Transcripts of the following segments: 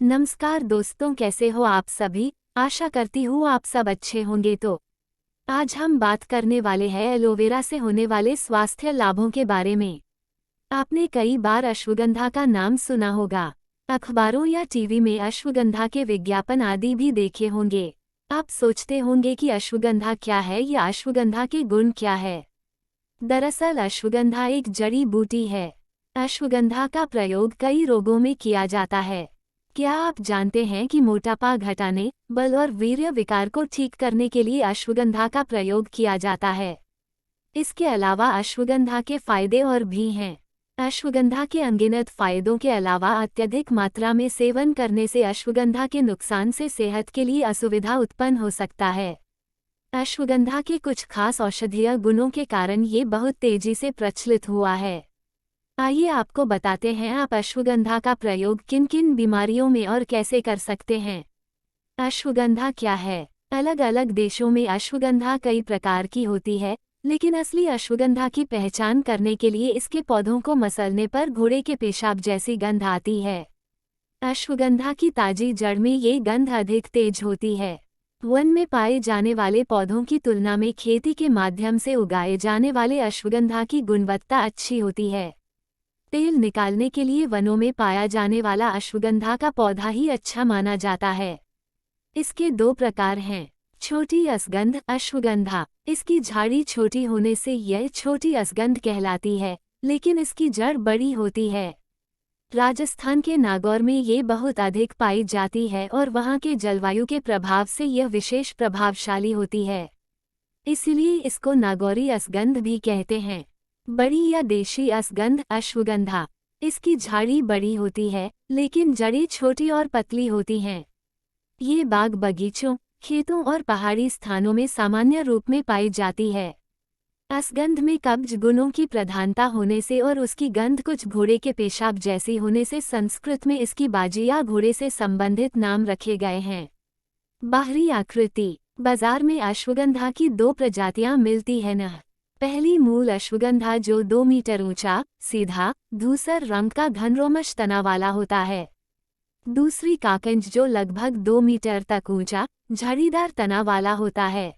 नमस्कार दोस्तों, कैसे हो आप सभी। आशा करती हूँ आप सब अच्छे होंगे। तो आज हम बात करने वाले हैं एलोवेरा से होने वाले स्वास्थ्य लाभों के बारे में। आपने कई बार अश्वगंधा का नाम सुना होगा। अखबारों या टीवी में अश्वगंधा के विज्ञापन आदि भी देखे होंगे। आप सोचते होंगे कि अश्वगंधा क्या है या अश्वगंधा के गुण क्या है। दरअसल अश्वगंधा एक जड़ी बूटी है। अश्वगंधा का प्रयोग कई रोगों में किया जाता है। क्या आप जानते हैं कि मोटापा घटाने, बल और वीर्य विकार को ठीक करने के लिए अश्वगंधा का प्रयोग किया जाता है। इसके अलावा अश्वगंधा के फायदे और भी हैं। अश्वगंधा के अनगिनत फायदों के अलावा अत्यधिक मात्रा में सेवन करने से अश्वगंधा के नुकसान से सेहत के लिए असुविधा उत्पन्न हो सकता है। अश्वगंधा के कुछ खास औषधीय गुणों के कारण ये बहुत तेजी से प्रचलित हुआ है। आइए आपको बताते हैं आप अश्वगंधा का प्रयोग किन किन बीमारियों में और कैसे कर सकते हैं। अश्वगंधा क्या है। अलग अलग देशों में अश्वगंधा कई प्रकार की होती है, लेकिन असली अश्वगंधा की पहचान करने के लिए इसके पौधों को मसलने पर घोड़े के पेशाब जैसी गंध आती है। अश्वगंधा की ताजी जड़ में ये गंध अधिक तेज होती है। वन में पाए जाने वाले पौधों की तुलना में खेती के माध्यम से उगाए जाने वाले अश्वगंधा की गुणवत्ता अच्छी होती है। तेल निकालने के लिए वनों में पाया जाने वाला अश्वगंधा का पौधा ही अच्छा माना जाता है। इसके दो प्रकार हैं। छोटी असगंध अश्वगंधा। इसकी झाड़ी छोटी होने से यह छोटी असगंध कहलाती है, लेकिन इसकी जड़ बड़ी होती है। राजस्थान के नागौर में ये बहुत अधिक पाई जाती है और वहाँ के जलवायु के प्रभाव से यह विशेष प्रभावशाली होती है। इसलिए इसको नागौरी असगंध भी कहते हैं। बड़ी या देशी असगंध अश्वगंधा। इसकी झाड़ी बड़ी होती है, लेकिन जड़ें छोटी और पतली होती हैं। ये बाग बगीचों, खेतों और पहाड़ी स्थानों में सामान्य रूप में पाई जाती है। असगंध में कब्ज गुणों की प्रधानता होने से और उसकी गंध कुछ घोड़े के पेशाब जैसी होने से संस्कृत में इसकी बाजी या घोड़े से संबंधित नाम रखे गए हैं। बाहरी आकृति। बाजार में अश्वगंधा की दो प्रजातियां मिलती हैं न। पहली मूल अश्वगंधा जो 2 मीटर ऊंचा, सीधा, धूसर रंग का घनरोमश तना वाला होता है। दूसरी काकंज जो लगभग 2 मीटर तक ऊंचा, झाड़ीदार तना वाला होता है।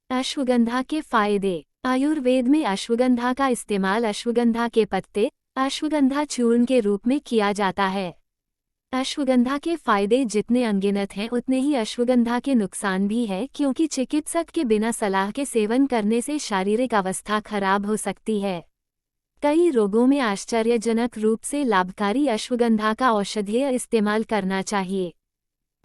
अश्वगंधा के फायदे। आयुर्वेद में अश्वगंधा का इस्तेमाल अश्वगंधा के पत्ते, अश्वगंधा चूर्ण के रूप में किया जाता है। अश्वगंधा के फायदे जितने अनगिनत हैं उतने ही अश्वगंधा के नुकसान भी है, क्योंकि चिकित्सक के बिना सलाह के सेवन करने से शारीरिक अवस्था खराब हो सकती है। कई रोगों में आश्चर्यजनक रूप से लाभकारी अश्वगंधा का औषधीय इस्तेमाल करना चाहिए।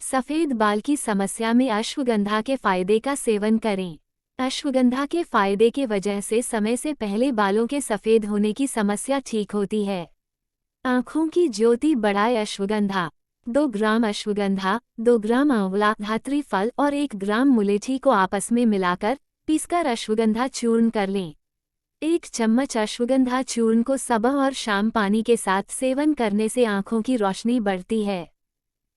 सफ़ेद बाल की समस्या में अश्वगंधा के फायदे का सेवन करें। अश्वगंधा के फायदे के वजह से समय से पहले बालों के सफ़ेद होने की समस्या ठीक होती है। आँखों की ज्योति बढ़ाए अश्वगंधा। 2 ग्राम अश्वगंधा, 2 ग्राम आंवला, धात्री फल और 1 ग्राम मुलेठी को आपस में मिलाकर पीसकर अश्वगंधा चूर्ण कर लें। 1 चम्मच अश्वगंधा चूर्ण को सुबह और शाम पानी के साथ सेवन करने से आँखों की रोशनी बढ़ती है।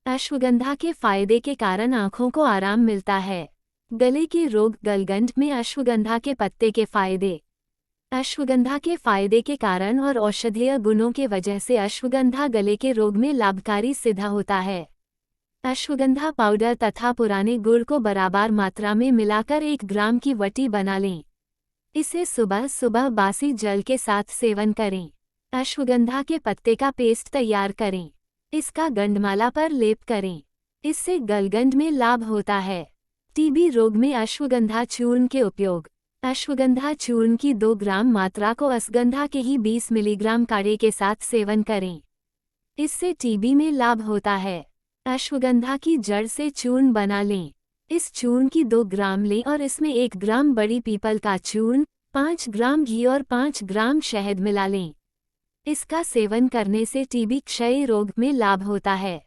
अश्वगंधा के फायदे के कारण आँखों को आराम मिलता है। गले के रोग, गलगंड में अश्वगंधा के पत्ते के फायदे। अश्वगंधा के फायदे के कारण और औषधीय गुणों के वजह से अश्वगंधा गले के रोग में लाभकारी सिद्ध होता है। अश्वगंधा पाउडर तथा पुराने गुड़ को बराबर मात्रा में मिलाकर 1 ग्राम की वटी बना लें। इसे सुबह सुबह बासी जल के साथ सेवन करें। अश्वगंधा के पत्ते का पेस्ट तैयार करें। इसका गंडमाला पर लेप करें। इससे गलगंड में लाभ होता है। टीबी रोग में अश्वगंधा चूर्ण के उपयोग। अश्वगंधा चूर्ण की 2 ग्राम मात्रा को असगंधा के ही 20 मिलीग्राम काढ़े के साथ सेवन करें। इससे टीबी में लाभ होता है। अश्वगंधा की जड़ से चूर्ण बना लें। इस चूर्ण की 2 ग्राम लें और इसमें 1 ग्राम बड़ी पीपल का चूर्ण, 5 ग्राम घी और 5 ग्राम शहद मिला लें। इसका सेवन करने से टीबी क्षय रोग में लाभ होता है।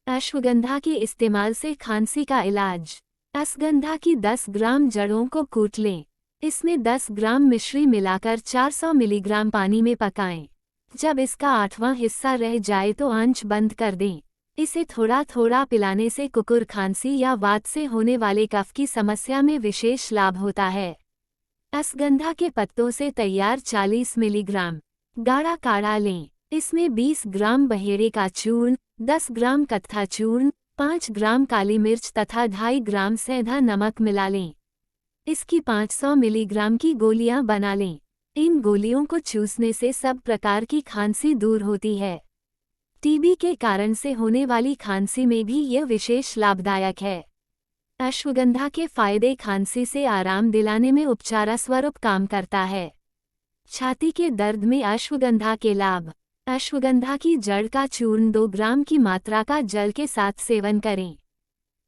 अश्वगंधा के इस्तेमाल से खांसी का इलाज। असगंधा की 10 ग्राम जड़ों को कूट लें। इसमें 10 ग्राम मिश्री मिलाकर 400 मिलीग्राम पानी में पकाएं। जब इसका 8वां हिस्सा रह जाए तो आंच बंद कर दें। इसे थोड़ा थोड़ा पिलाने से कुकुर खांसी या वात से होने वाले कफ की समस्या में विशेष लाभ होता है। असगंधा के पत्तों से तैयार 40 मिलीग्राम गाढ़ा काढ़ा लें। इसमें 20 ग्राम बहेड़े का चूर्ण, 10 ग्राम कत्था चूर्ण, 5 ग्राम काली मिर्च तथा 2.5 ग्राम सेंधा नमक मिला लें। इसकी 500 मिलीग्राम की गोलियां बना लें। इन गोलियों को चूसने से सब प्रकार की खांसी दूर होती है। टीबी के कारण से होने वाली खांसी में भी यह विशेष लाभदायक है। अश्वगंधा के फायदे: खांसी से आराम दिलाने में उपचार स्वरूप काम करता है। छाती के दर्द में अश्वगंधा के लाभ: अश्वगंधा की जड़ का चूर्ण 2 ग्राम की मात्रा का जल के साथ सेवन करें।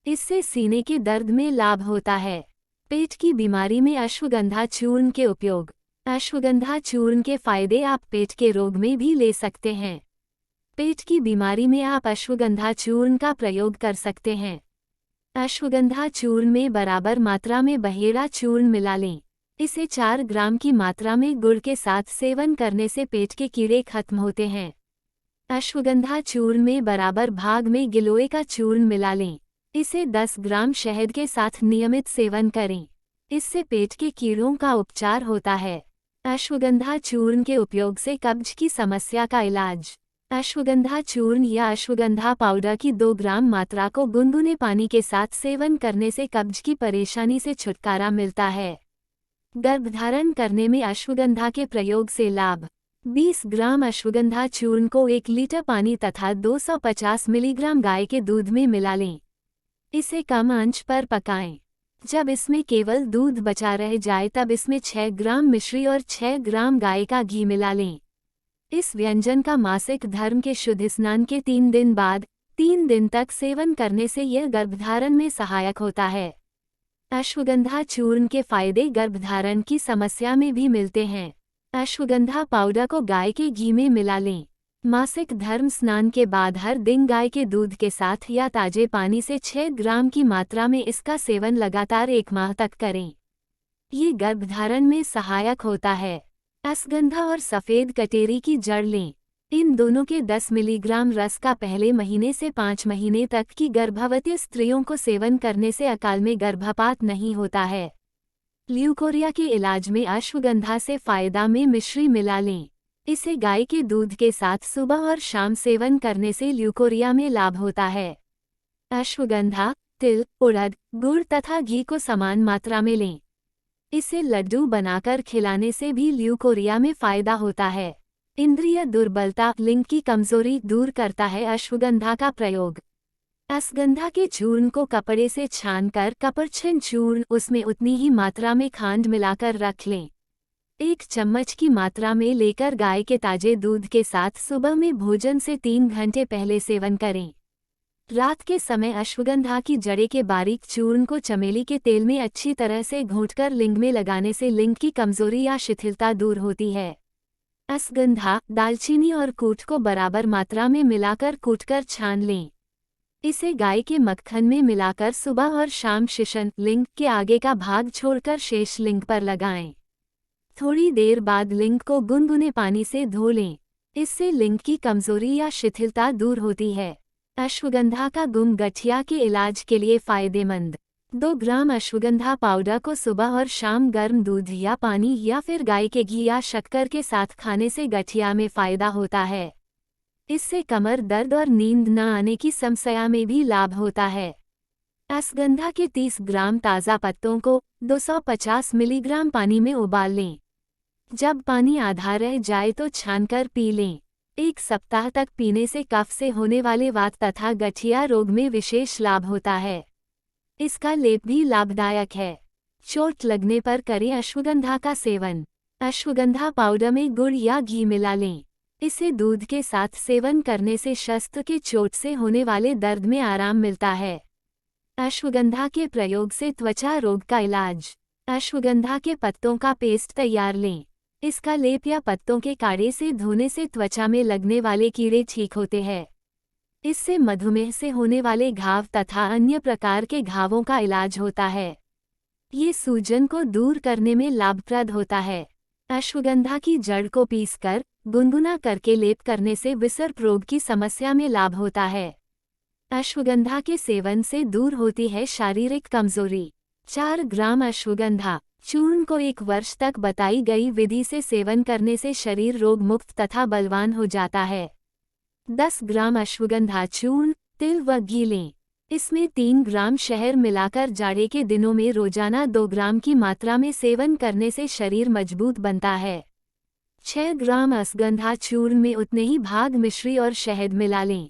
इससे सीने के दर्द में लाभ होता है। पेट की बीमारी में अश्वगंधा चूर्ण के उपयोग: अश्वगंधा चूर्ण के फायदे: आप पेट के रोग में भी ले सकते हैं। पेट की बीमारी में आप अश्वगंधा चूर्ण का प्रयोग कर सकते हैं। अश्वगंधा चूर्ण में बराबर मात्रा में बहेड़ा चूर्ण मिला लें। इसे 4 ग्राम की मात्रा में गुड़ के साथ सेवन करने से पेट के कीड़े खत्म होते हैं। अश्वगंधा चूर्ण में बराबर भाग में गिलोय का चूर्ण मिला लें। इसे 10 ग्राम शहद के साथ नियमित सेवन करें। इससे पेट के कीड़ों का उपचार होता है। अश्वगंधा चूर्ण के उपयोग से कब्ज की समस्या का इलाज: अश्वगंधा चूर्ण या अश्वगंधा पाउडर की 2 ग्राम मात्रा को गुनगुने पानी के साथ सेवन करने से कब्ज की परेशानी से छुटकारा मिलता है। गर्भधारण करने में अश्वगंधा के प्रयोग से लाभ: 20 ग्राम अश्वगंधा चूर्ण को 1 लीटर पानी तथा 250 मिलीग्राम गाय के दूध में मिला लें। इसे कम आंच पर पकाएं। जब इसमें केवल दूध बचा रह जाए तब इसमें 6 ग्राम मिश्री और 6 ग्राम गाय का घी मिला लें। इस व्यंजन का मासिक धर्म के शुद्ध स्नान के 3 दिन बाद 3 दिन तक सेवन करने से यह गर्भधारण में सहायक होता है। अश्वगंधा चूर्ण के फायदे: गर्भधारण की समस्या में भी मिलते हैं। अश्वगंधा पाउडर को गाय के घी में मिला लें। मासिक धर्म स्नान के बाद हर दिन गाय के दूध के साथ या ताजे पानी से 6 ग्राम की मात्रा में इसका सेवन लगातार 1 माह तक करें। ये गर्भधारण में सहायक होता है। असगंधा और सफ़ेद कटेरी की जड़ लें। इन दोनों के 10 मिलीग्राम रस का पहले महीने से 5 महीने तक की गर्भवती स्त्रियों को सेवन करने से अकाल में गर्भपात नहीं होता है। ल्यूकोरिया के इलाज में अश्वगंधा से फायदा में मिश्री मिला लें। इसे गाय के दूध के साथ सुबह और शाम सेवन करने से ल्यूकोरिया में लाभ होता है। अश्वगंधा, तिल, उड़द, गुड़ तथा घी को समान मात्रा में लें। इसे लड्डू बनाकर खिलाने से भी ल्यूकोरिया में फायदा होता है। इंद्रिय दुर्बलता, लिंग की कमजोरी दूर करता है अश्वगंधा का प्रयोग। असगंधा के चूर्ण को कपड़े से छानकर कपड़छिन चूर्ण, उसमें उतनी ही मात्रा में खांड मिलाकर रख लें। 1 चम्मच की मात्रा में लेकर गाय के ताजे दूध के साथ सुबह में भोजन से 3 घंटे पहले सेवन करें। रात के समय अश्वगंधा की जड़े के बारीक चूर्ण को चमेली के तेल में अच्छी तरह से घोंटकर लिंग में लगाने से लिंग की कमजोरी या शिथिलता दूर होती है। असगंधा, दालचीनी और कूट को बराबर मात्रा में मिलाकर कूटकर छान लें। इसे गाय के मक्खन में मिलाकर सुबह और शाम शिशन, लिंग के आगे का भाग छोड़कर शेष लिंग पर लगाएं। थोड़ी देर बाद लिंग को गुनगुने पानी से धो लें। इससे लिंग की कमजोरी या शिथिलता दूर होती है। अश्वगंधा का गुम गठिया के इलाज के लिए फायदेमंद: 2 ग्राम अश्वगंधा पाउडर को सुबह और शाम गर्म दूध या पानी या फिर गाय के घी या शक्कर के साथ खाने से गठिया में फायदा होता है। इससे कमर दर्द और नींद न आने की समस्या में भी लाभ होता है। असगंधा के 30 ग्राम ताज़ा पत्तों को 250 मिलीग्राम पानी में उबाल लें। जब पानी आधा रह जाए तो छानकर पी लें। 1 सप्ताह तक पीने से कफ से होने वाले वात तथा गठिया रोग में विशेष लाभ होता है। इसका लेप भी लाभदायक है। चोट लगने पर करें अश्वगंधा का सेवन। अश्वगंधा पाउडर में गुड़ या घी मिला लें। इसे दूध के साथ सेवन करने से शस्त्र के चोट से होने वाले दर्द में आराम मिलता है। अश्वगंधा के प्रयोग से त्वचा रोग का इलाज: अश्वगंधा के पत्तों का पेस्ट तैयार लें। इसका लेप या पत्तों के काढ़े से धोने से त्वचा में लगने वाले कीड़े ठीक होते हैं। इससे मधुमेह से होने वाले घाव तथा अन्य प्रकार के घावों का इलाज होता है। ये सूजन को दूर करने में लाभप्रद होता है। अश्वगंधा की जड़ को पीसकर गुनगुना करके लेप करने से विसर्प रोग की समस्या में लाभ होता है। अश्वगंधा के सेवन से दूर होती है शारीरिक कमजोरी। 4 ग्राम अश्वगंधा चूर्ण को 1 वर्ष तक बताई गई विधि से सेवन करने से शरीर रोग मुक्त तथा बलवान हो जाता है। 10 ग्राम अश्वगंधा चूर्ण, तिल व घी लें। इसमें 3 ग्राम शहद मिलाकर जाड़े के दिनों में रोजाना 2 ग्राम की मात्रा में सेवन करने से शरीर मजबूत बनता है। 6 ग्राम अश्वगंधा चूर्ण में उतने ही भाग मिश्री और शहद मिला लें।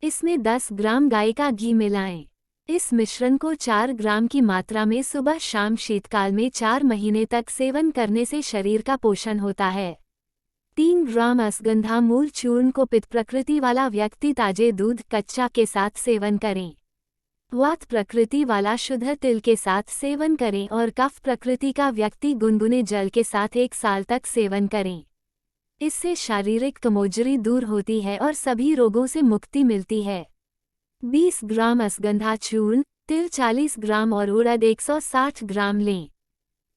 इसमें 10 ग्राम गाय का घी मिलाएं। इस मिश्रण को 4 ग्राम की मात्रा में सुबह शाम शीतकाल में 4 महीने तक सेवन करने से शरीर का पोषण होता है। 3 ग्राम अश्वगंधा मूल चूर्ण को पित्त प्रकृति वाला व्यक्ति ताजे दूध कच्चा के साथ सेवन करें। वात प्रकृति वाला शुद्ध तिल के साथ सेवन करें और कफ प्रकृति का व्यक्ति गुनगुने जल के साथ 1 साल तक सेवन करें। इससे शारीरिक कमजोरी दूर होती है और सभी रोगों से मुक्ति मिलती है। 20 ग्राम अश्वगंधा चूर्ण, तिल 40 ग्राम और उड़द 160 ग्राम लें।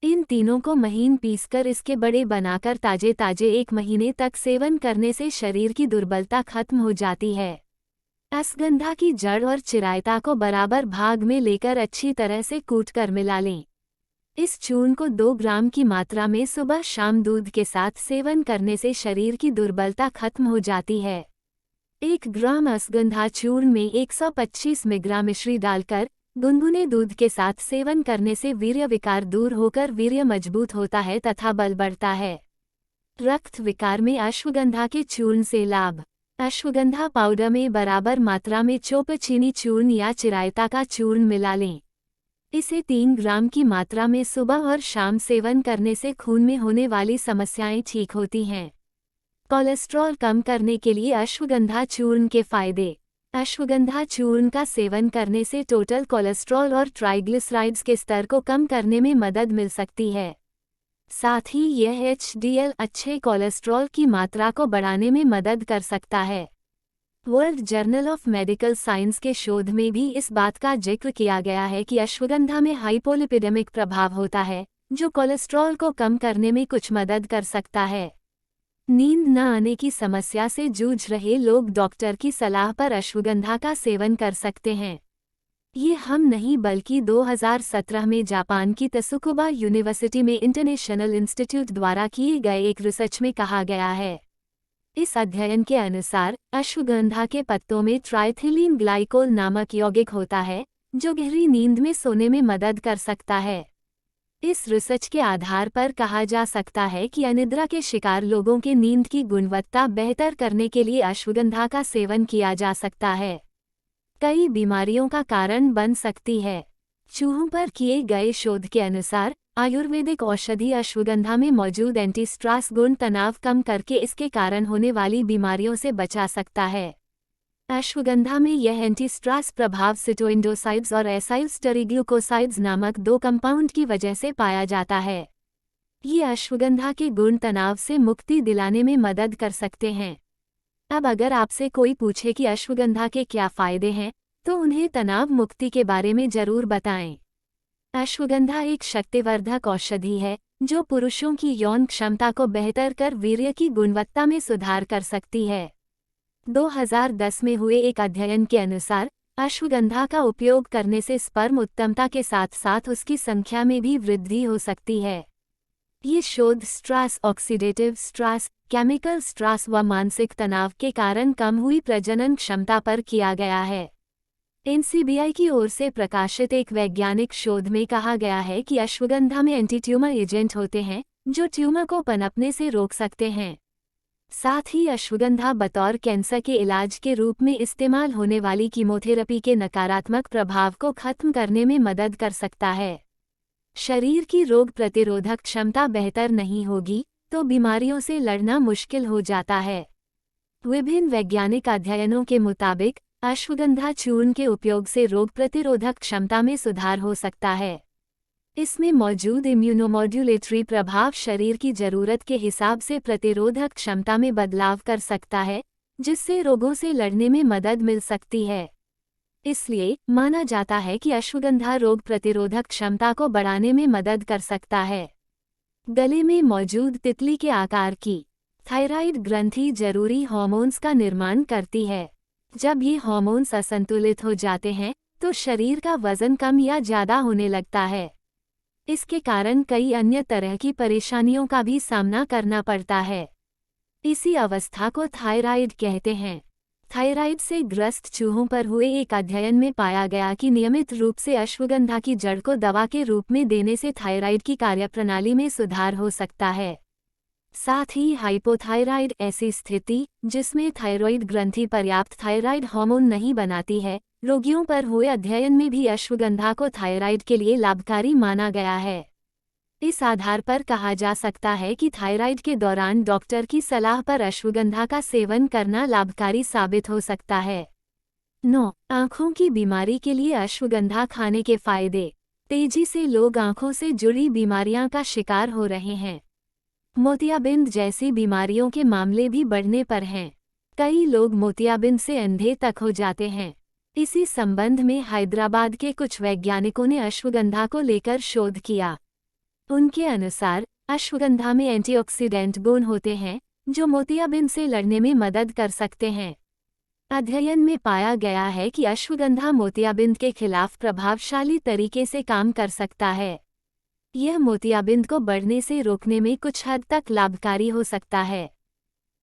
इन तीनों को महीन पीसकर इसके बड़े बनाकर ताजे 1 महीने तक सेवन करने से शरीर की दुर्बलता खत्म हो जाती है। अश्वगंधा की जड़ और चिरायता को बराबर भाग में लेकर अच्छी तरह से कूटकर मिला लें। इस चूर्ण को 2 ग्राम की मात्रा में सुबह शाम दूध के साथ सेवन करने से शरीर की दुर्बलता खत्म हो जाती है। 1 ग्राम अश्वगंधा चूर्ण में 125 मिलीग्राम मिश्री डालकर गुनगुने दूध के साथ सेवन करने से वीर्य विकार दूर होकर वीर्य मजबूत होता है तथा बल बढ़ता है। रक्त विकार में अश्वगंधा के चूर्ण से लाभ। अश्वगंधा पाउडर में बराबर मात्रा में चोपचीनी चूर्ण या चिरायता का चूर्ण मिला लें। इसे 3 ग्राम की मात्रा में सुबह और शाम सेवन करने से खून में होने वाली समस्याएं ठीक होती हैं। कोलेस्ट्रॉल कम करने के लिए अश्वगंधा चूर्ण के फायदे। अश्वगंधा चूर्ण का सेवन करने से टोटल कोलेस्ट्रॉल और ट्राइग्लिसराइड्स के स्तर को कम करने में मदद मिल सकती है। साथ ही यह HDL अच्छे कोलेस्ट्रॉल की मात्रा को बढ़ाने में मदद कर सकता है। World journal of medical science के शोध में भी इस बात का जिक्र किया गया है कि अश्वगंधा में हाइपोलिपिडेमिक प्रभाव होता है, जो कोलेस्ट्रॉल को कम करने में कुछ मदद कर सकता है। नींद न आने की समस्या से जूझ रहे लोग डॉक्टर की सलाह पर अश्वगंधा का सेवन कर सकते हैं। ये हम नहीं बल्कि 2017 में जापान की त्सुकुबा यूनिवर्सिटी में इंटरनेशनल इंस्टीट्यूट द्वारा किए गए एक रिसर्च में कहा गया है। इस अध्ययन के अनुसार अश्वगंधा के पत्तों में ट्राइथिलीन ग्लाइकोल नामक यौगिक होता है, जो गहरी नींद में सोने में मदद कर सकता है। इस रिसर्च के आधार पर कहा जा सकता है कि अनिद्रा के शिकार लोगों के नींद की गुणवत्ता बेहतर करने के लिए अश्वगंधा का सेवन किया जा सकता है। कई बीमारियों का कारण बन सकती है। चूहों पर किए गए शोध के अनुसार आयुर्वेदिक औषधि अश्वगंधा में मौजूद एंटीस्ट्रेस गुण तनाव कम करके इसके कारण होने वाली बीमारियों से बचा सकता है। अश्वगंधा में यह एंटीस्ट्रेस प्रभाव सिटोइंडोसाइड्स और एसाइलस्टेरिग्लूकोसाइड्स नामक 2 कंपाउंड की वजह से पाया जाता है। ये अश्वगंधा के गुण तनाव से मुक्ति दिलाने में मदद कर सकते हैं। अब अगर आपसे कोई पूछे कि अश्वगंधा के क्या फायदे हैं, तो उन्हें तनाव मुक्ति के बारे में जरूर बताएं। अश्वगंधा एक शक्तिवर्धक औषधि है, जो पुरुषों की यौन क्षमता को बेहतर कर वीर्य की गुणवत्ता में सुधार कर सकती है। 2010 में हुए एक अध्ययन के अनुसार अश्वगंधा का उपयोग करने से स्पर्म उत्तमता के साथ साथ उसकी संख्या में भी वृद्धि हो सकती है। ये शोध stress, oxidative stress, chemical stress व मानसिक तनाव के कारण कम हुई प्रजनन क्षमता पर किया गया है। NCBI की ओर से प्रकाशित एक वैज्ञानिक शोध में कहा गया है कि अश्वगंधा में एंटी ट्यूमर एजेंट होते हैं, जो ट्यूमर को पनपने से रोक सकते हैं। साथ ही अश्वगंधा बतौर कैंसर के इलाज के रूप में इस्तेमाल होने वाली कीमोथेरेपी के नकारात्मक प्रभाव को खत्म करने में मदद कर सकता है। शरीर की रोग प्रतिरोधक क्षमता बेहतर नहीं होगी तो बीमारियों से लड़ना मुश्किल हो जाता है। विभिन्न वैज्ञानिक अध्ययनों के मुताबिक अश्वगंधा चूर्ण के उपयोग से रोग प्रतिरोधक क्षमता में सुधार हो सकता है। इसमें मौजूद इम्यूनोमॉड्यूलेटरी प्रभाव शरीर की जरूरत के हिसाब से प्रतिरोधक क्षमता में बदलाव कर सकता है, जिससे रोगों से लड़ने में मदद मिल सकती है। इसलिए माना जाता है कि अश्वगंधा रोग प्रतिरोधक क्षमता को बढ़ाने में मदद कर सकता है। गले में मौजूद तितली के आकार की थायराइड ग्रंथि जरूरी हार्मोन्स का निर्माण करती है। जब ये हार्मोन्स असंतुलित हो जाते हैं तो शरीर का वजन कम या ज़्यादा होने लगता है। इसके कारण कई अन्य तरह की परेशानियों का भी सामना करना पड़ता है। इसी अवस्था को थायराइड कहते हैं। थायराइड से ग्रस्त चूहों पर हुए एक अध्ययन में पाया गया कि नियमित रूप से अश्वगंधा की जड़ को दवा के रूप में देने से थायराइड की कार्यप्रणाली में सुधार हो सकता है। साथ ही हाइपोथायराइड ऐसी स्थिति जिसमें थायरॉइड ग्रंथि पर्याप्त थायराइड हार्मोन नहीं बनाती है, रोगियों पर हुए अध्ययन में भी अश्वगंधा को थायराइड के लिए लाभकारी माना गया है। इस आधार पर कहा जा सकता है कि थायराइड के दौरान डॉक्टर की सलाह पर अश्वगंधा का सेवन करना लाभकारी साबित हो सकता है। 9. आँखों की बीमारी के लिए अश्वगंधा खाने के फायदे। तेजी से लोग आँखों से जुड़ी बीमारियां का शिकार हो रहे हैं। मोतियाबिंद जैसी बीमारियों के मामले भी बढ़ने पर हैं। कई लोग मोतियाबिंद से अंधे तक हो जाते हैं। इसी संबंध में हैदराबाद के कुछ वैज्ञानिकों ने अश्वगंधा को लेकर शोध किया। उनके अनुसार अश्वगंधा में एंटीऑक्सीडेंट गुण होते हैं जो मोतियाबिंद से लड़ने में मदद कर सकते हैं। अध्ययन में पाया गया है कि अश्वगंधा मोतियाबिंद के खिलाफ प्रभावशाली तरीके से काम कर सकता है। यह मोतियाबिंद को बढ़ने से रोकने में कुछ हद तक लाभकारी हो सकता है।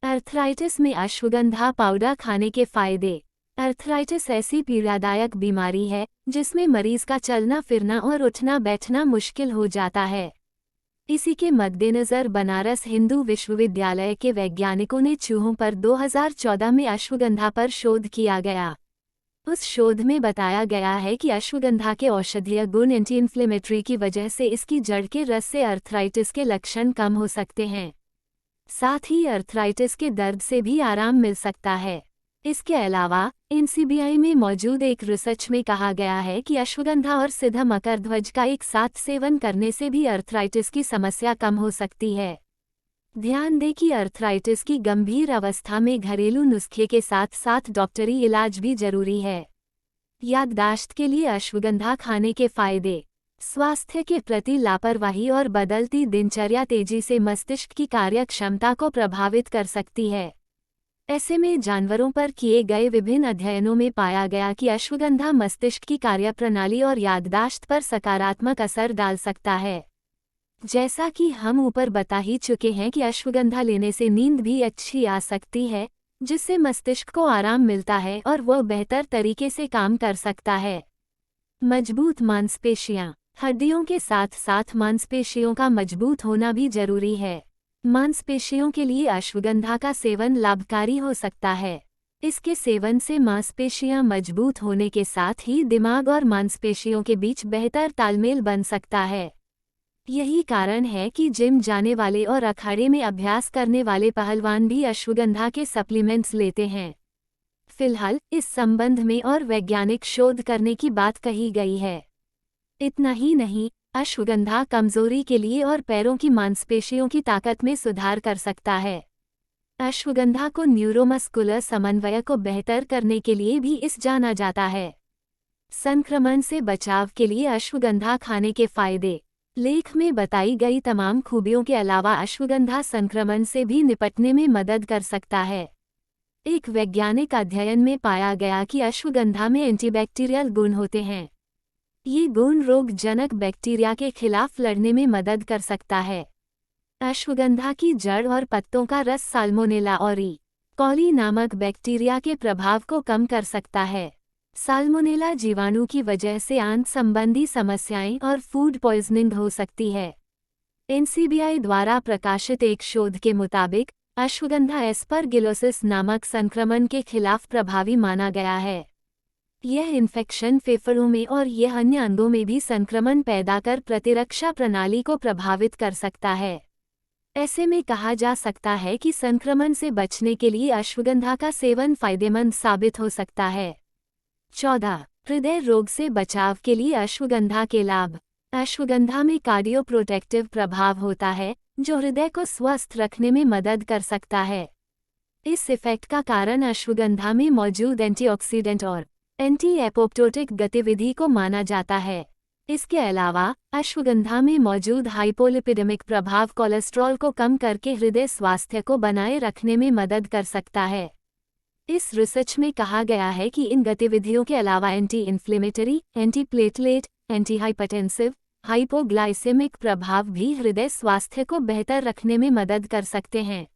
अर्थराइटिस में अश्वगंधा पाउडर खाने के फायदे। अर्थराइटिस ऐसी पीड़ादायक बीमारी है जिसमें मरीज का चलना फिरना और उठना बैठना मुश्किल हो जाता है। इसी के मद्देनज़र बनारस हिंदू विश्वविद्यालय के वैज्ञानिकों ने चूहों पर 2014 में अश्वगंधा पर शोध किया गया। उस शोध में बताया गया है कि अश्वगंधा के औषधीय गुण एंटी इन्फ्लेमेटरी की वजह से इसकी जड़ के रस से अर्थराइटिस के लक्षण कम हो सकते हैं। साथ ही अर्थराइटिस के दर्द से भी आराम मिल सकता है। इसके अलावा एनसीबीआई में मौजूद एक रिसर्च में कहा गया है कि अश्वगंधा और सिद्ध मकरध्वज का एक साथ सेवन करने से भी अर्थराइटिस की समस्या कम हो सकती है। ध्यान दें कि अर्थराइटिस की गंभीर अवस्था में घरेलू नुस्खे के साथ साथ डॉक्टरी इलाज भी जरूरी है। याददाश्त के लिए अश्वगंधा खाने के फायदे। स्वास्थ्य के प्रति लापरवाही और बदलती दिनचर्या तेजी से मस्तिष्क की कार्यक्षमता को प्रभावित कर सकती है। ऐसे में जानवरों पर किए गए विभिन्न अध्ययनों में पाया गया कि अश्वगंधा मस्तिष्क की कार्यप्रणाली और याददाश्त पर सकारात्मक असर डाल सकता है। जैसा कि हम ऊपर बता ही चुके हैं कि अश्वगंधा लेने से नींद भी अच्छी आ सकती है, जिससे मस्तिष्क को आराम मिलता है और वह बेहतर तरीके से काम कर सकता है। मजबूत मांसपेशियां। हड्डियों के साथ साथ मांसपेशियों का मजबूत होना भी जरूरी है। मांसपेशियों के लिए अश्वगंधा का सेवन लाभकारी हो सकता है। इसके सेवन से मांसपेशियां मजबूत होने के साथ ही दिमाग और मांसपेशियों के बीच बेहतर तालमेल बन सकता है। यही कारण है कि जिम जाने वाले और अखाड़े में अभ्यास करने वाले पहलवान भी अश्वगंधा के सप्लीमेंट्स लेते हैं। फिलहाल इस संबंध में और वैज्ञानिक शोध करने की बात कही गई है। इतना ही नहीं, अश्वगंधा कमजोरी के लिए और पैरों की मांसपेशियों की ताकत में सुधार कर सकता है। अश्वगंधा को न्यूरोमस्कुलर समन्वय को बेहतर करने के लिए भी इस जाना जाता है। संक्रमण से बचाव के लिए अश्वगंधा खाने के फायदे। लेख में बताई गई तमाम खूबियों के अलावा अश्वगंधा संक्रमण से भी निपटने में मदद कर सकता है। एक वैज्ञानिक अध्ययन में पाया गया कि अश्वगंधा में एंटीबैक्टीरियल गुण होते हैं। ये गुण रोगजनक बैक्टीरिया के खिलाफ लड़ने में मदद कर सकता है। अश्वगंधा की जड़ और पत्तों का रस साल्मोनेला ऑरी कॉली नामक बैक्टीरिया के प्रभाव को कम कर सकता है। साल्मोनेला जीवाणु की वजह से आंत संबंधी समस्याएं और फूड पॉइजनिंग हो सकती है। एनसीबीआई द्वारा प्रकाशित एक शोध के मुताबिक अश्वगंधा एस्परगिलोसिस नामक संक्रमण के खिलाफ प्रभावी माना गया है। यह इन्फेक्शन फेफड़ों में और यह अन्य अंगों में भी संक्रमण पैदा कर प्रतिरक्षा प्रणाली को प्रभावित कर सकता है। ऐसे में कहा जा सकता है कि संक्रमण से बचने के लिए अश्वगंधा का सेवन फायदेमंद साबित हो सकता है। 14. हृदय रोग से बचाव के लिए अश्वगंधा के लाभ। अश्वगंधा में कार्डियोप्रोटेक्टिव प्रभाव होता है जो हृदय को स्वस्थ रखने में मदद कर सकता है। इस इफेक्ट का कारण अश्वगंधा में मौजूद एंटीऑक्सीडेंट और एंटी एपोप्टोटिक गतिविधि को माना जाता है। इसके अलावा अश्वगंधा में मौजूद हाइपोलिपिडेमिक प्रभाव कोलेस्ट्रॉल को कम करके हृदय स्वास्थ्य को बनाए रखने में मदद कर सकता है। इस रिसर्च में कहा गया है कि इन गतिविधियों के अलावा anti inflammatory, anti platelet, anti hypertensive, hypoglycaemic प्रभाव भी हृदय स्वास्थ्य को बेहतर रखने में मदद कर सकते हैं।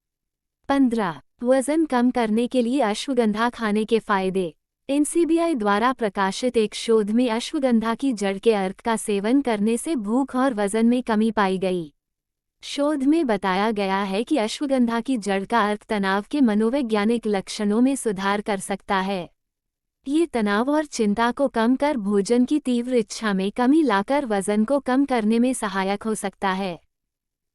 15. वजन कम करने के लिए अश्वगंधा खाने के फायदे। एनसीबीआई द्वारा प्रकाशित एक शोध में अश्वगंधा की जड़ के अर्क का सेवन करने से भूख और वजन में कमी पाई गई। शोध में बताया गया है कि अश्वगंधा की जड़ का अर्क तनाव के मनोवैज्ञानिक लक्षणों में सुधार कर सकता है। ये तनाव और चिंता को कम कर भोजन की तीव्र इच्छा में कमी लाकर वजन को कम करने में सहायक हो सकता है।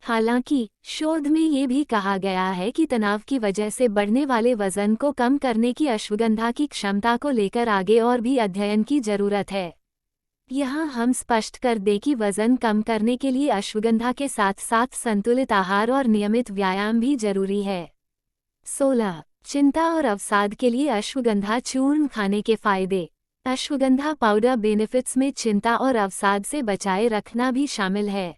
हालांकि शोध में ये भी कहा गया है कि तनाव की वजह से बढ़ने वाले वजन को कम करने की अश्वगंधा की क्षमता को लेकर आगे और भी अध्ययन की जरूरत है। यहाँ हम स्पष्ट कर दें कि वजन कम करने के लिए अश्वगंधा के साथ साथ संतुलित आहार और नियमित व्यायाम भी जरूरी है। 16. चिंता और अवसाद के लिए अश्वगंधा चूर्ण खाने के फायदे। अश्वगंधा पाउडर बेनिफिट्स में चिंता और अवसाद से बचाए रखना भी शामिल है।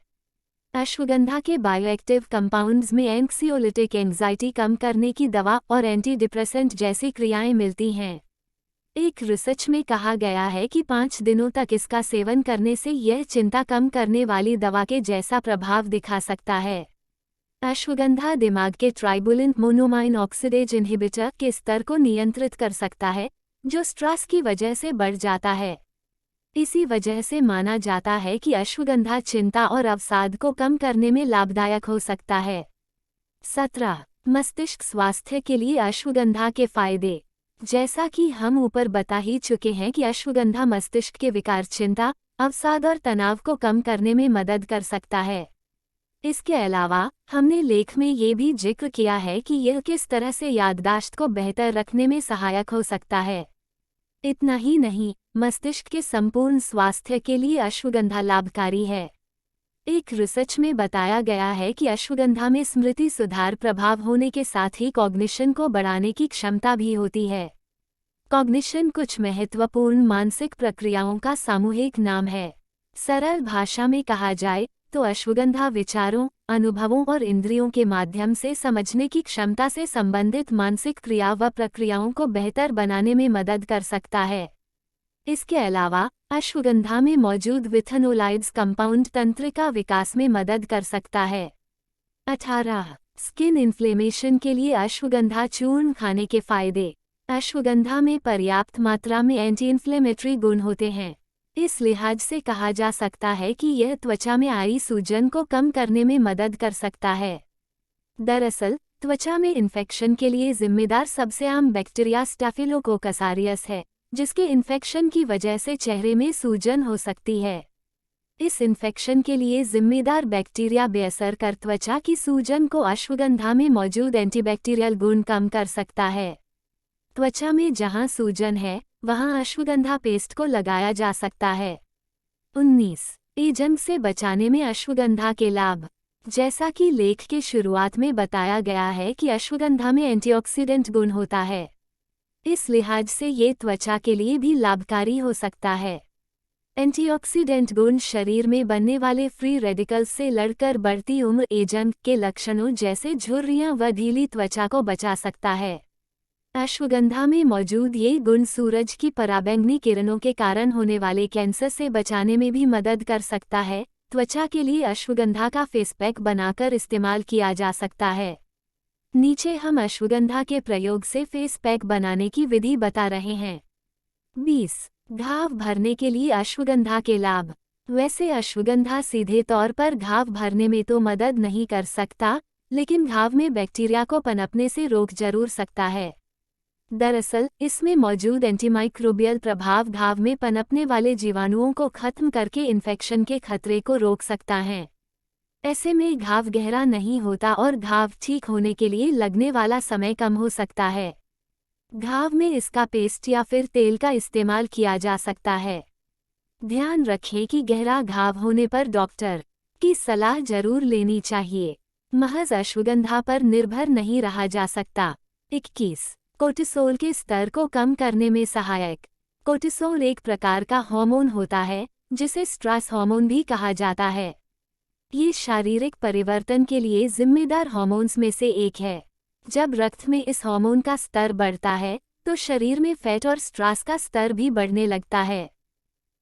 अश्वगंधा के बायोएक्टिव कंपाउंड्स में एंक्सियोलिटिक एंजाइटी कम करने की दवा और एंटी डिप्रेसेंट जैसी क्रियाएं मिलती हैं। एक रिसर्च में कहा गया है कि 5 दिनों तक इसका सेवन करने से यह चिंता कम करने वाली दवा के जैसा प्रभाव दिखा सकता है। अश्वगंधा दिमाग के ट्राइबुलिन मोनोमाइन ऑक्सीडेज इनहिबिटर के स्तर को नियंत्रित कर सकता है, जो स्ट्रेस की वजह से बढ़ जाता है। इसी वजह से माना जाता है कि अश्वगंधा चिंता और अवसाद को कम करने में लाभदायक हो सकता है। 17. मस्तिष्क स्वास्थ्य के लिए अश्वगंधा के फायदे। जैसा कि हम ऊपर बता ही चुके हैं कि अश्वगंधा मस्तिष्क के विकार चिंता, अवसाद और तनाव को कम करने में मदद कर सकता है। इसके अलावा हमने लेख में ये भी जिक्र किया है कि यह किस तरह से याददाश्त को बेहतर रखने में सहायक हो सकता है। इतना ही नहीं, मस्तिष्क के संपूर्ण स्वास्थ्य के लिए अश्वगंधा लाभकारी है। एक रिसर्च में बताया गया है कि अश्वगंधा में स्मृति सुधार प्रभाव होने के साथ ही कॉग्निशन को बढ़ाने की क्षमता भी होती है। कॉग्निशन कुछ महत्वपूर्ण मानसिक प्रक्रियाओं का सामूहिक नाम है। सरल भाषा में कहा जाए तो अश्वगंधा विचारों, अनुभवों और इंद्रियों के माध्यम से समझने की क्षमता से संबंधित मानसिक क्रिया व प्रक्रियाओं को बेहतर बनाने में मदद कर सकता है। इसके अलावा अश्वगंधा में मौजूद विथेनोलाइड्स कंपाउंड तंत्रिका विकास में मदद कर सकता है। 18. स्किन इन्फ्लेमेशन के लिए अश्वगंधा चूर्ण खाने के फायदे। अश्वगंधा में पर्याप्त मात्रा में एंटी इन्फ्लेमेटरी गुण होते हैं। इस लिहाज से कहा जा सकता है कि यह त्वचा में आई सूजन को कम करने में मदद कर सकता है। दरअसल त्वचा में इन्फेक्शन के लिए जिम्मेदार सबसे आम बैक्टीरिया स्टैफिलोकोकस ऑरियस है, जिसके इन्फेक्शन की वजह से चेहरे में सूजन हो सकती है। इस इन्फेक्शन के लिए जिम्मेदार बैक्टीरिया बेअसर कर त्वचा की सूजन को अश्वगंधा में मौजूद एंटीबैक्टीरियल गुण कम कर सकता है। त्वचा में जहां सूजन है वहां अश्वगंधा पेस्ट को लगाया जा सकता है। 19. एजंग से बचाने में अश्वगंधा के लाभ। जैसा कि लेख के शुरुआत में बताया गया है कि अश्वगंधा में एंटीऑक्सीडेंट गुण होता है, इस लिहाज से ये त्वचा के लिए भी लाभकारी हो सकता है। एंटीऑक्सीडेंट गुण शरीर में बनने वाले फ्री रेडिकल्स से लड़कर बढ़ती उम्र एजंग के लक्षणों जैसे झुर्रियां व ढीली त्वचा को बचा सकता है। अश्वगंधा में मौजूद ये गुण सूरज की पराबैंगनी किरणों के कारण होने वाले कैंसर से बचाने में भी मदद कर सकता है। त्वचा के लिए अश्वगंधा का फेस पैक बनाकर इस्तेमाल किया जा सकता है। नीचे हम अश्वगंधा के प्रयोग से फेस पैक बनाने की विधि बता रहे हैं। 20. घाव भरने के लिए अश्वगंधा के लाभ। वैसे अश्वगंधा सीधे तौर पर घाव भरने में तो मदद नहीं कर सकता, लेकिन घाव में बैक्टीरिया को पनपने से रोक जरूर सकता है। दरअसल इसमें मौजूद एंटीमाइक्रोबियल प्रभाव घाव में पनपने वाले जीवाणुओं को खत्म करके इन्फेक्शन के खतरे को रोक सकता है। ऐसे में घाव गहरा नहीं होता और घाव ठीक होने के लिए लगने वाला समय कम हो सकता है। घाव में इसका पेस्ट या फिर तेल का इस्तेमाल किया जा सकता है। ध्यान रखें कि गहरा घाव होने पर डॉक्टर की सलाह जरूर लेनी चाहिए। महज अश्वगंधा पर निर्भर नहीं रहा जा सकता। 21. कोर्टिसोल के स्तर को कम करने में सहायक। कोर्टिसोल एक प्रकार का हार्मोन होता है जिसे स्ट्रेस हार्मोन भी कहा जाता है। ये शारीरिक परिवर्तन के लिए जिम्मेदार हार्मोन्स में से एक है। जब रक्त में इस हार्मोन का स्तर बढ़ता है तो शरीर में फैट और स्ट्रेस का स्तर भी बढ़ने लगता है।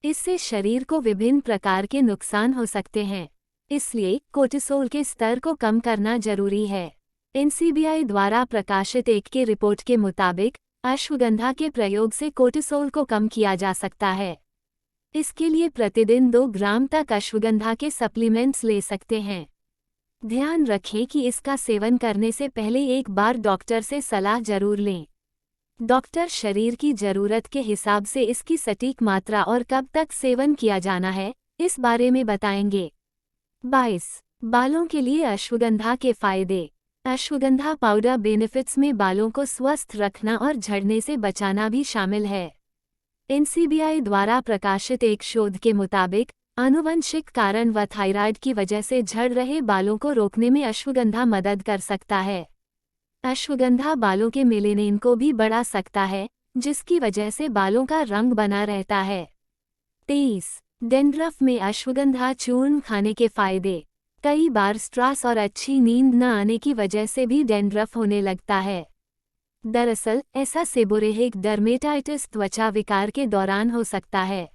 इससे शरीर को विभिन्न प्रकार के नुकसान हो सकते हैं। इसलिए कोर्टिसोल के स्तर को कम करना जरूरी है। एनसीबीआई द्वारा प्रकाशित एक की रिपोर्ट के मुताबिक अश्वगंधा के प्रयोग से कोर्टिसोल को कम किया जा सकता है। इसके लिए प्रतिदिन 2 ग्राम तक अश्वगंधा के सप्लीमेंट्स ले सकते हैं। ध्यान रखें कि इसका सेवन करने से पहले एक बार डॉक्टर से सलाह जरूर लें। डॉक्टर शरीर की जरूरत के हिसाब से इसकी सटीक मात्रा और कब तक सेवन किया जाना है, इस बारे में बताएंगे। 22. बालों के लिए अश्वगंधा के फायदे। अश्वगंधा पाउडर बेनिफिट्स में बालों को स्वस्थ रखना और झड़ने से बचाना भी शामिल है। एनसीबीआई द्वारा प्रकाशित एक शोध के मुताबिक आनुवंशिक कारण व थायराइड की वजह से झड़ रहे बालों को रोकने में अश्वगंधा मदद कर सकता है। अश्वगंधा बालों के मेलेनिन को भी बढ़ा सकता है, जिसकी वजह से बालों का रंग बना रहता है। 23. डैंड्रफ में अश्वगंधा चूर्ण खाने के फायदे। कई बार स्ट्रेस और अच्छी नींद न आने की वजह से भी डैंड्रफ होने लगता है। दरअसल ऐसा सेबोरेहिक डर्मेटाइटिस त्वचा विकार के दौरान हो सकता है।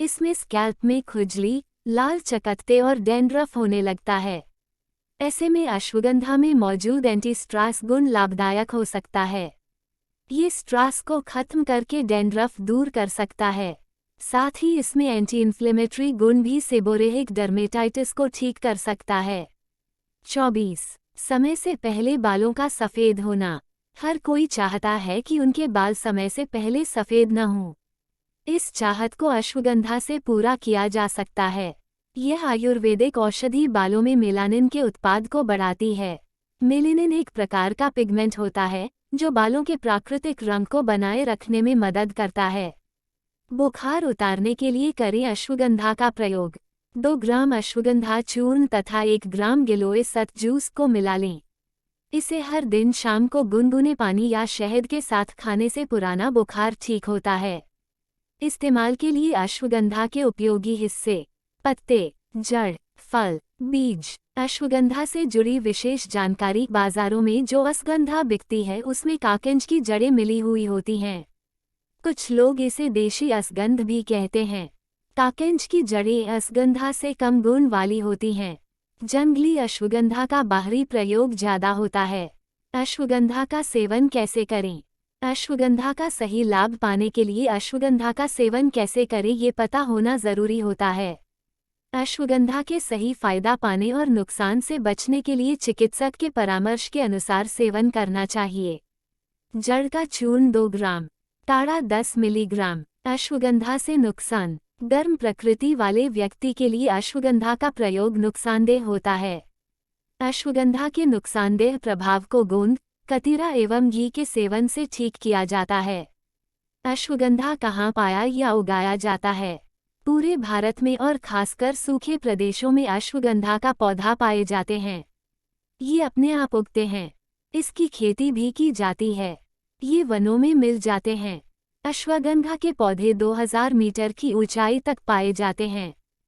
इसमें स्कैल्प में खुजली, लाल चकत्ते और डैंड्रफ होने लगता है। ऐसे में अश्वगंधा में मौजूद एंटी स्ट्रेस गुण लाभदायक हो सकता है। ये स्ट्रेस को खत्म करके डैंड्रफ दूर कर सकता है। साथ ही इसमें एंटी इन्फ्लेमेटरी गुण भी सेबोरेहिक डर्मेटाइटिस को ठीक कर सकता है। 24. समय से पहले बालों का सफ़ेद होना। हर कोई चाहता है कि उनके बाल समय से पहले सफ़ेद न हों। इस चाहत को अश्वगंधा से पूरा किया जा सकता है। यह आयुर्वेदिक औषधि बालों में मेलानिन के उत्पाद को बढ़ाती है। मेलानिन एक प्रकार का पिगमेंट होता है जो बालों के प्राकृतिक रंग को बनाए रखने में मदद करता है। बुखार उतारने के लिए करें अश्वगंधा का प्रयोग। 2 ग्राम अश्वगंधा चूर्ण तथा 1 ग्राम गिलोय सत जूस को मिला लें। इसे हर दिन शाम को गुनगुने पानी या शहद के साथ खाने से पुराना बुखार ठीक होता है। इस्तेमाल के लिए अश्वगंधा के उपयोगी हिस्से: पत्ते, जड़, फल, बीज। अश्वगंधा से जुड़ी विशेष जानकारी। बाजारों में जो अश्वगंधा बिकती है उसमें काकेंज की जड़ें मिली हुई होती हैं। कुछ लोग इसे देशी अश्वगंध भी कहते हैं। काकेंज की जड़ें अश्वगंधा से कम गुण वाली होती हैं। जंगली अश्वगंधा का बाहरी प्रयोग ज़्यादा होता है। अश्वगंधा का सेवन कैसे करें? अश्वगंधा का सही लाभ पाने के लिए अश्वगंधा का सेवन कैसे करें ये पता होना ज़रूरी होता है। अश्वगंधा के सही फायदा पाने और नुकसान से बचने के लिए चिकित्सक के परामर्श के अनुसार सेवन करना चाहिए। जड़ का चूर्ण 2 ग्राम, काढ़ा 10 मिलीग्राम। अश्वगंधा से नुकसान। गर्म प्रकृति वाले व्यक्ति के लिए अश्वगंधा का प्रयोग नुकसानदेह होता है। अश्वगंधा के नुकसानदेह प्रभाव को गोंद, कतीरा एवं घी के सेवन से ठीक किया जाता है। अश्वगंधा कहाँ पाया या उगाया जाता है? पूरे भारत में और खासकर सूखे प्रदेशों में अश्वगंधा का पौधा पाए जाते हैं। ये अपने आप उगते हैं। इसकी खेती भी की जाती है। ये वनों में मिल जाते हैं। अश्वगंधा के पौधे 2000 मीटर की ऊंचाई तक पाए जाते हैं।